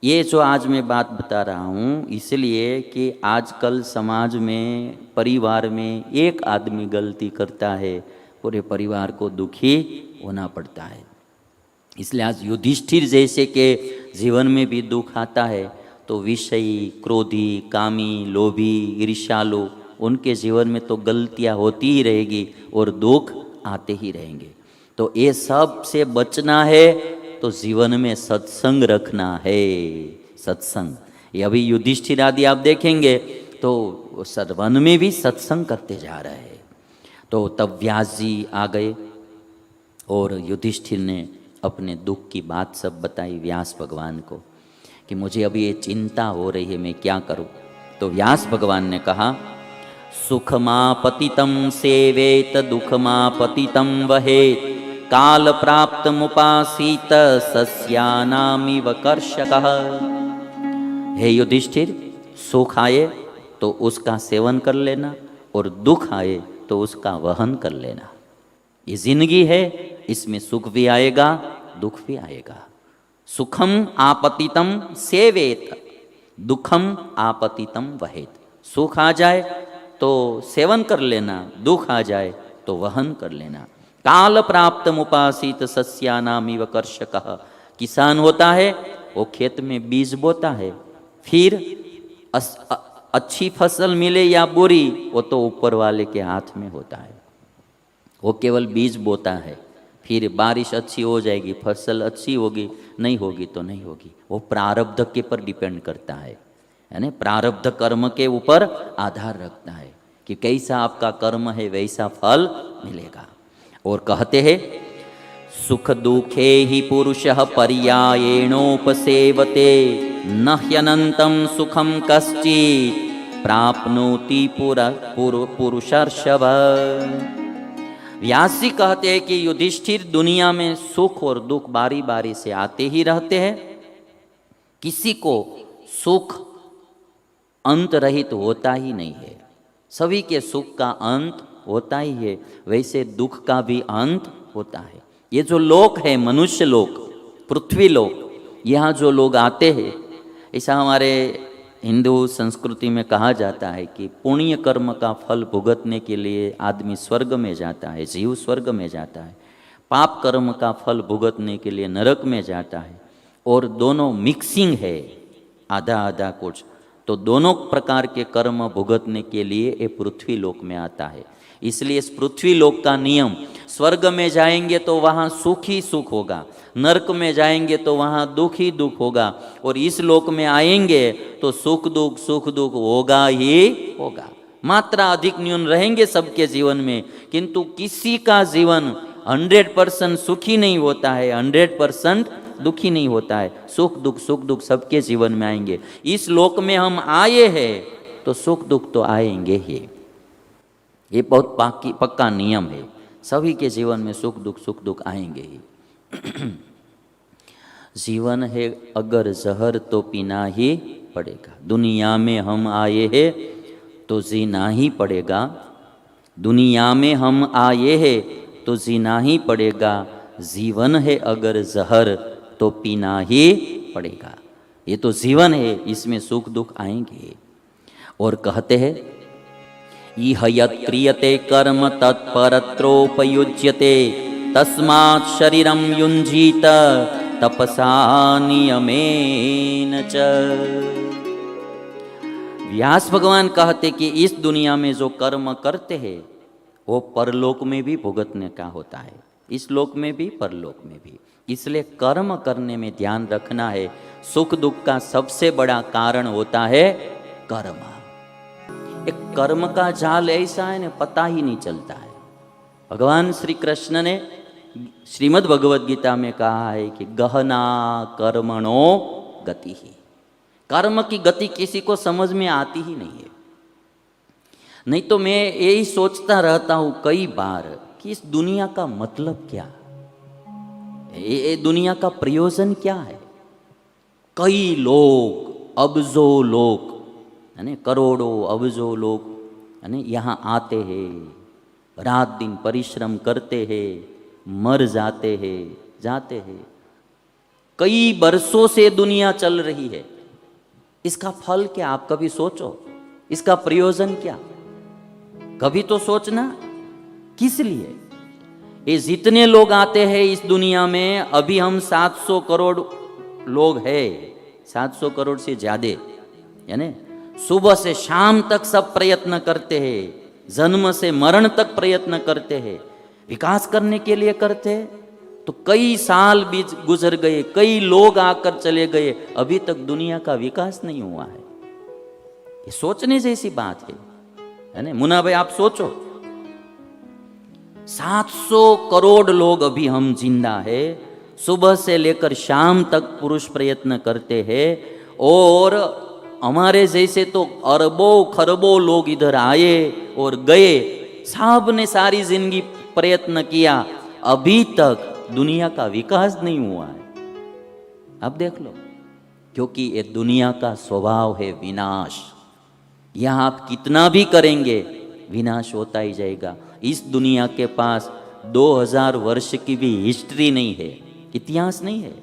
ये जो आज मैं बात बता रहा हूँ इसलिए कि आजकल समाज में परिवार में एक आदमी गलती करता है, पूरे परिवार को दुखी होना पड़ता है। इसलिए आज युधिष्ठिर जैसे के जीवन में भी दुख आता है तो विषयी, क्रोधी, कामी, लोभी, ईर्ष्यालु उनके जीवन में तो गलतियाँ होती ही रहेगी और दुख आते ही रहेंगे। तो ये सब से बचना है तो जीवन में सत्संग रखना है। सत्संग, ये अभी युधिष्ठिर आदि आप देखेंगे तो वन में भी सत्संग करते जा रहे हैं। तो तब व्यास जी आ गए और युधिष्ठिर ने अपने दुख की बात सब बताई व्यास भगवान को कि मुझे अभी ये चिंता हो रही है, मैं क्या करूं। तो व्यास भगवान ने कहा, सुखमापतितं सेवेत दुखमापतितं वहेत काल प्राप्त मुपासीत सस्यानामिव कर्षकः। हे युधिष्ठिर, सुख आए तो उसका सेवन कर लेना और दुख आए तो उसका वहन कर लेना। ये जिंदगी है, इसमें सुख भी आएगा दुख भी आएगा। सुखम आपतितम सेवेत दुखम आपतितम वहेत। सुख आ जाए तो सेवन कर लेना, दुख आ जाए तो वहन कर लेना। काल प्राप्त मुपासित सस्यानामिव कर्षकः। किसान होता है वो खेत में बीज बोता है, फिर अच्छी फसल मिले या बुरी वो तो ऊपर वाले के हाथ में होता है। वो केवल बीज बोता है, फिर बारिश अच्छी हो जाएगी, फसल अच्छी होगी, नहीं होगी तो नहीं होगी। वो प्रारब्ध के पर डिपेंड करता है, यानी प्रारब्ध कर्म के ऊपर आधार रखता है कि कैसा आपका कर्म है वैसा फल मिलेगा। और कहते हैं, सुख दुखे ही पुरुषः पर्यायेणोपसेवते न ह्यनन्तं सुखम कश्चित् प्राप्नोति पुरुषर्षभ। व्यास जी कहते हैं कि युधिष्ठिर, दुनिया में सुख और दुख बारी बारी से आते ही रहते हैं। किसी को सुख अंत रहित होता ही नहीं है, सभी के सुख का अंत होता ही है, वैसे दुख का भी अंत होता है। ये जो लोक है, मनुष्य लोक, पृथ्वी लोक, यहाँ जो लोग आते हैं, ऐसा हमारे हिंदू संस्कृति में कहा जाता है कि पुण्य कर्म का फल भुगतने के लिए आदमी स्वर्ग में जाता है, जीव स्वर्ग में जाता है, पाप कर्म का फल भुगतने के लिए नरक में जाता है। और दोनों मिक्सिंग है, आधा आधा कुछ, तो दोनों प्रकार के कर्म भुगतने के लिए ये पृथ्वी लोक में आता है। इसलिए इस पृथ्वी लोक का नियम, स्वर्ग में जाएंगे तो वहाँ सुख ही सुख होगा, नरक में जाएंगे तो वहाँ दुख ही दुख होगा, और इस लोक में आएंगे तो सुख दुख होगा ही होगा। मात्रा अधिक न्यून रहेंगे सबके जीवन में, किंतु किसी का जीवन 100% सुखी नहीं होता है, 100% दुखी नहीं होता है। सुख दुख सबके जीवन में आएंगे। इस लोक में हम आए हैं तो सुख दुख तो आएंगे ही, ये बहुत पक्का नियम है। सभी के जीवन में सुख दुख आएंगे ही। जीवन है अगर जहर तो पीना ही पड़ेगा। दुनिया में हम आए हैं तो जीना ही पड़ेगा, दुनिया में हम आए हैं तो जीना ही पड़ेगा। जीवन है अगर जहर तो पीना ही पड़ेगा। ये तो जीवन है, इसमें सुख दुख आएंगे। और कहते हैं, इह यत् क्रियते कर्म तत्परत्रोपयुज्यते तस्मात् शरीरं युञ्जीत तपसा नियमेन च। व्यास भगवान कहते कि इस दुनिया में जो कर्म करते हैं वो परलोक में भी भुगतने का होता है, इस लोक में भी परलोक में भी। इसलिए कर्म करने में ध्यान रखना है। सुख दुख का सबसे बड़ा कारण होता है कर्म। एक कर्म का जाल ऐसा है ना, पता ही नहीं चलता है। भगवान श्री कृष्ण ने श्रीमद् भगवद गीता में कहा है कि गहना कर्मणो गति ही। कर्म की गति किसी को समझ में आती ही नहीं है। नहीं तो मैं यही सोचता रहता हूं कई बार कि इस दुनिया का मतलब क्या, ये दुनिया का प्रयोजन क्या है। कई लोग, अबजों लोग, यानी करोड़ों अबजों लोग यानी यहाँ आते हैं, रात दिन परिश्रम करते हैं, मर जाते हैं, कई बरसों से दुनिया चल रही है, इसका फल क्या? आप कभी सोचो, इसका प्रयोजन क्या? कभी तो सोचना। किस लिए ये जितने लोग आते हैं इस दुनिया में? अभी हम 700 करोड़ लोग हैं, 700 करोड़ से ज्यादा, यानी सुबह से शाम तक सब प्रयत्न करते हैं, जन्म से मरण तक प्रयत्न करते हैं, विकास करने के लिए करते हैं। तो कई साल बीच गुजर गए, कई लोग आकर चले गए, अभी तक दुनिया का विकास नहीं हुआ है। ये सोचने जैसी बात है ना मुन्ना भाई? आप सोचो, 700 करोड़ लोग अभी हम जिंदा है, सुबह से लेकर शाम तक पुरुष प्रयत्न करते हैं, और हमारे जैसे तो अरबों खरबों लोग इधर आए और गए, सब ने सारी जिंदगी प्रयत्न किया, अभी तक दुनिया का विकास नहीं हुआ है। अब देख लो, क्योंकि ये दुनिया का स्वभाव है विनाश। यहां आप कितना भी करेंगे विनाश होता ही जाएगा। इस दुनिया के पास 2000 वर्ष की भी हिस्ट्री नहीं है, इतिहास नहीं है।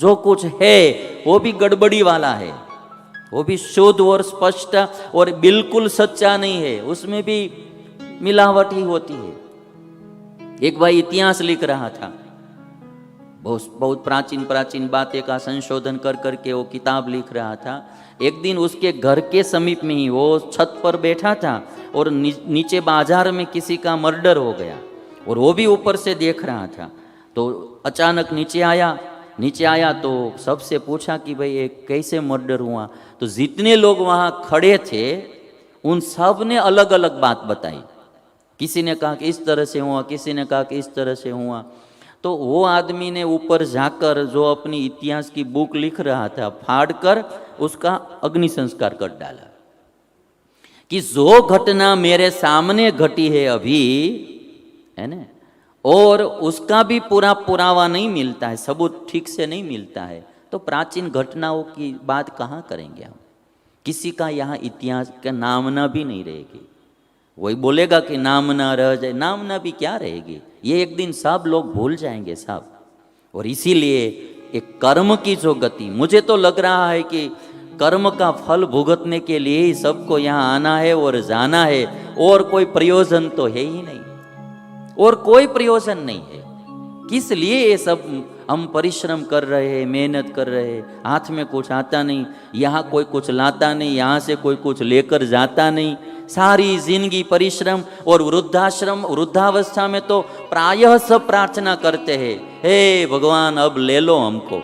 जो कुछ है वो भी गड़बड़ी वाला है, वो भी शुद्ध और स्पष्ट और बिल्कुल सच्चा नहीं है, उसमें भी मिलावट ही होती है। एक भाई इतिहास लिख रहा था, बहुत प्राचीन बातें का संशोधन कर करके वो किताब लिख रहा था। एक दिन उसके घर के समीप में ही वो छत पर बैठा था और नीचे बाजार में किसी का मर्डर हो गया, और वो भी ऊपर से देख रहा था। तो अचानक नीचे आया तो सबसे पूछा कि भाई ये कैसे मर्डर हुआ? तो जितने लोग वहाँ खड़े थे उन सब ने अलग अलग बात बताई। किसी ने कहा कि इस तरह से हुआ, किसी ने कहा कि इस तरह से हुआ। तो वो आदमी ने ऊपर जाकर जो अपनी इतिहास की बुक लिख रहा था फाड़ कर उसका अग्नि संस्कार कर डाला कि जो घटना मेरे सामने घटी है अभी, है ना, और उसका भी पूरा पुरावा नहीं मिलता है, सबूत ठीक से नहीं मिलता है, तो प्राचीन घटनाओं की बात कहाँ करेंगे हम? किसी का यहाँ इतिहास का नामना भी नहीं रहेगी। वही बोलेगा कि नामना रह जाए, नामना भी क्या रहेगी? ये एक दिन सब लोग भूल जाएंगे सब। और इसीलिए एक कर्म की जो गति, मुझे तो लग रहा है कि कर्म का फल भुगतने के लिए ही सबको यहाँ आना है और जाना है, और कोई प्रयोजन तो है ही नहीं, और कोई प्रयोजन नहीं है। किस लिए ये सब हम परिश्रम कर रहे हैं, मेहनत कर रहे हैं? हाथ में कुछ आता नहीं, यहाँ कोई कुछ लाता नहीं, यहाँ से कोई कुछ लेकर जाता नहीं, सारी जिंदगी परिश्रम। और वृद्धावस्था में तो प्रायः सब प्रार्थना करते हैं, हे भगवान अब ले लो हमको।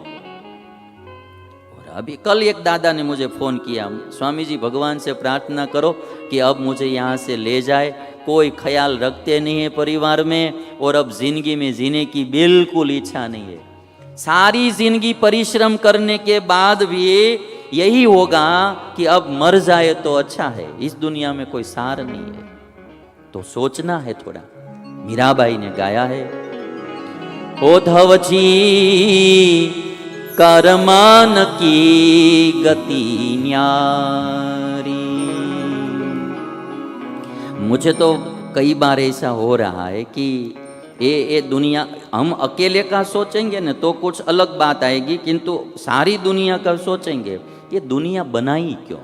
और अभी कल एक दादा ने मुझे फोन किया, स्वामी जी भगवान से प्रार्थना करो कि अब मुझे यहाँ से ले जाए, कोई ख्याल रखते नहीं है परिवार में, और अब जिंदगी में जीने की बिल्कुल इच्छा नहीं है। सारी जिंदगी परिश्रम करने के बाद भी यही होगा कि अब मर जाए तो अच्छा है, इस दुनिया में कोई सार नहीं है। तो सोचना है थोड़ा। मीराबाई ने गाया है, उद्धव जी कर्मान की गति न्यारी। मुझे तो कई बार ऐसा हो रहा है कि ये दुनिया, हम अकेले का सोचेंगे ना तो कुछ अलग बात आएगी, किंतु सारी दुनिया का सोचेंगे, ये दुनिया बनाई क्यों?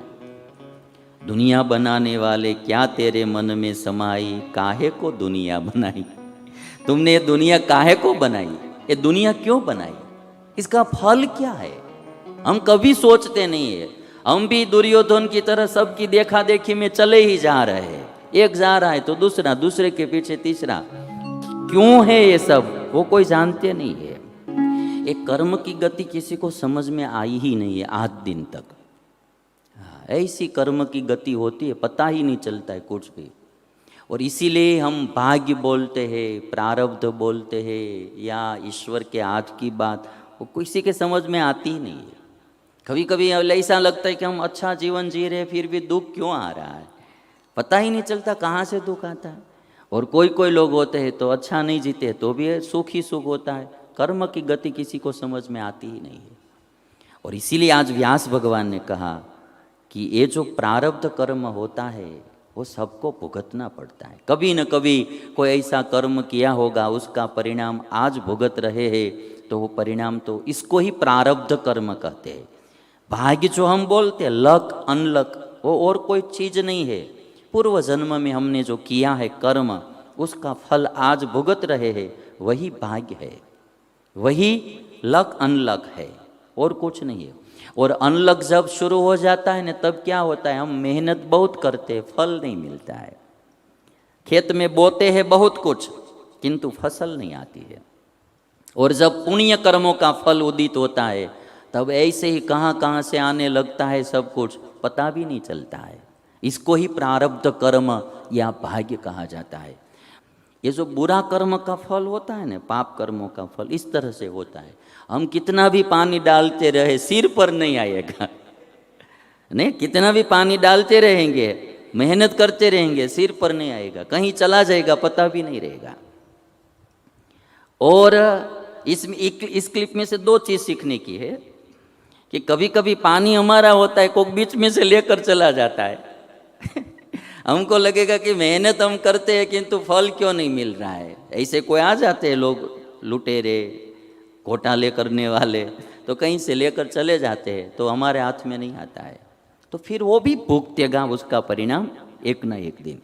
दुनिया बनाने वाले क्या तेरे मन में समाई, काहे को दुनिया बनाई? तुमने ये दुनिया काहे को बनाई? ये दुनिया क्यों बनाई? इसका फल क्या है? हम कभी सोचते नहीं है। हम भी दुर्योधन की तरह सबकी देखा देखी में चले ही जा रहे हैं, एक जा रहा है तो दूसरा, दूसरे के पीछे तीसरा। क्यों है ये सब, वो कोई जानते नहीं है। एक कर्म की गति किसी को समझ में आई ही नहीं है आज दिन तक। ऐसी कर्म की गति होती है, पता ही नहीं चलता है कुछ भी। और इसीलिए हम भाग्य बोलते हैं, प्रारब्ध बोलते हैं, या ईश्वर के हाथ की बात, वो किसी के समझ में आती ही नहीं है। कभी कभी ऐसा लगता है कि हम अच्छा जीवन जी रहे फिर भी दुख क्यों आ रहा है, पता ही नहीं चलता कहाँ से दुख आता है। और कोई लोग होते हैं तो अच्छा नहीं जीते तो भी सुख ही सुख होता है। कर्म की गति किसी को समझ में आती ही नहीं है। और इसीलिए आज व्यास भगवान ने कहा कि ये जो प्रारब्ध कर्म होता है वो सबको भुगतना पड़ता है। कभी न कभी कोई ऐसा कर्म किया होगा, उसका परिणाम आज भुगत रहे हैं, तो वो परिणाम तो इसको ही प्रारब्ध कर्म कहते हैं। भाग्य जो हम बोलते हैं, लक अनलक, वो और कोई चीज नहीं है। पूर्व जन्म में हमने जो किया है कर्म, उसका फल आज भुगत रहे हैं, वही भाग्य है, वही लक अनलक है, और कुछ नहीं है। और अनलक जब शुरू हो जाता है ना, तब क्या होता है, हम मेहनत बहुत करते हैं, फल नहीं मिलता है। खेत में बोते हैं बहुत कुछ, किंतु फसल नहीं आती है। और जब पुण्य कर्मों का फल उदित होता है, तब ऐसे ही कहाँ कहाँ से आने लगता है सब कुछ, पता भी नहीं चलता है। इसको ही प्रारब्ध कर्म या भाग्य कहा जाता है। ये जो बुरा कर्म का फल होता है ना, पाप कर्मों का फल इस तरह से होता है। हम कितना भी पानी डालते रहे, सिर पर नहीं आएगा। नहीं, कितना भी पानी डालते रहेंगे, मेहनत करते रहेंगे, सिर पर नहीं आएगा, कहीं चला जाएगा, पता भी नहीं रहेगा। और इस क्लिप में से दो चीज सीखने की है कि कभी कभी पानी हमारा होता है, कोई बीच में से लेकर चला जाता है। हमको लगेगा कि मेहनत हम करते हैं, किंतु फल क्यों नहीं मिल रहा है। ऐसे कोई आ जाते हैं लोग, लुटेरे, घोटाले करने वाले, तो कहीं से लेकर चले जाते हैं, तो हमारे हाथ में नहीं आता है, तो फिर वो भी भुगतेगा उसका परिणाम एक न एक दिन।